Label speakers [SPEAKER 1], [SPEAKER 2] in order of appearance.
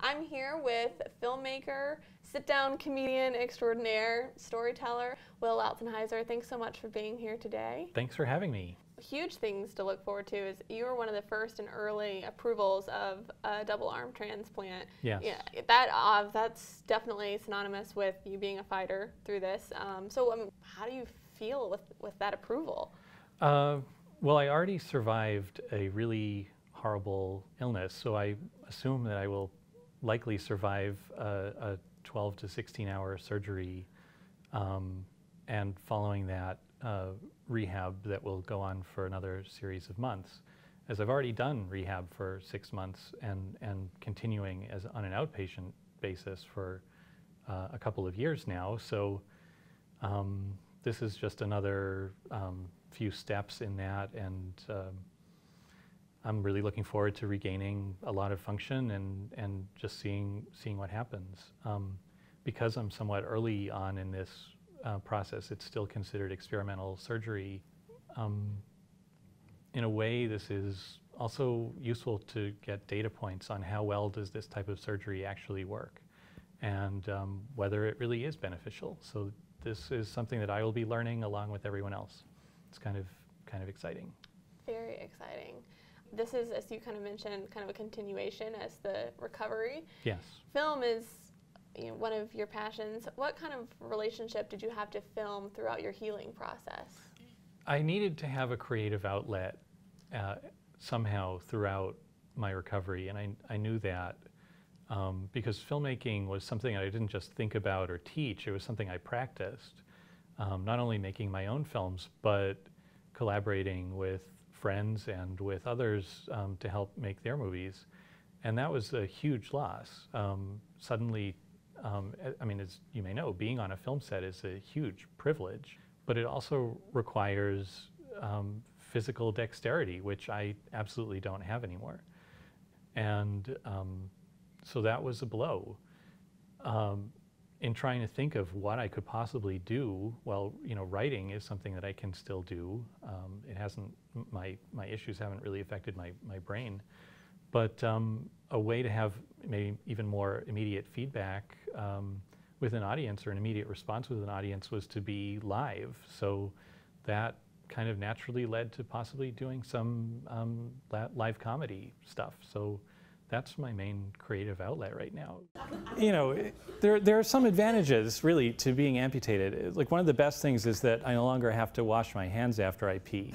[SPEAKER 1] I'm here with filmmaker, sit-down comedian extraordinaire, storyteller, Will Lautzenheiser. Thanks so much for being here today.
[SPEAKER 2] Thanks for having me.
[SPEAKER 1] Huge things to look forward to is you were one of the first and early approvals of a double arm transplant.
[SPEAKER 2] Yes.
[SPEAKER 1] Yeah, that's definitely synonymous with you being a fighter through this. How do you feel with that approval?
[SPEAKER 2] Well, I already survived a really horrible illness, so I assume that I will likely survive a 12 to 16 hour surgery, and following that rehab that will go on for another series of months, as I've already done rehab for 6 months and continuing as on an outpatient basis for a couple of years now. So this is just another few steps in that, and I'm really looking forward to regaining a lot of function and just seeing what happens. Because I'm somewhat early on in this process, it's still considered experimental surgery. In a way, this is also useful to get data points on how well does this type of surgery actually work, and whether it really is beneficial. So this is something that I will be learning along with everyone else. It's kind of exciting.
[SPEAKER 1] Very exciting. This is, as you kind of mentioned, kind of a continuation as the recovery.
[SPEAKER 2] Yes.
[SPEAKER 1] Film is one of your passions. What kind of relationship did you have to film throughout your healing process?
[SPEAKER 2] I needed to have a creative outlet somehow throughout my recovery, and I knew that because filmmaking was something I didn't just think about or teach, it was something I practiced. Not only making my own films, but collaborating with friends and with others to help make their movies. And that was a huge loss. Suddenly, I mean, as you may know, being on a film set is a huge privilege, but it also requires physical dexterity, which I absolutely don't have anymore. And so that was a blow. In trying to think of what I could possibly do, well, writing is something that I can still do. It hasn't, my issues haven't really affected my brain, but a way to have maybe even more immediate feedback with an audience, or an immediate response with an audience, was to be live. So that kind of naturally led to possibly doing some live comedy stuff. So that's my main creative outlet right now. There are some advantages, really, to being amputated. Like, one of the best things is that I no longer have to wash my hands after I pee.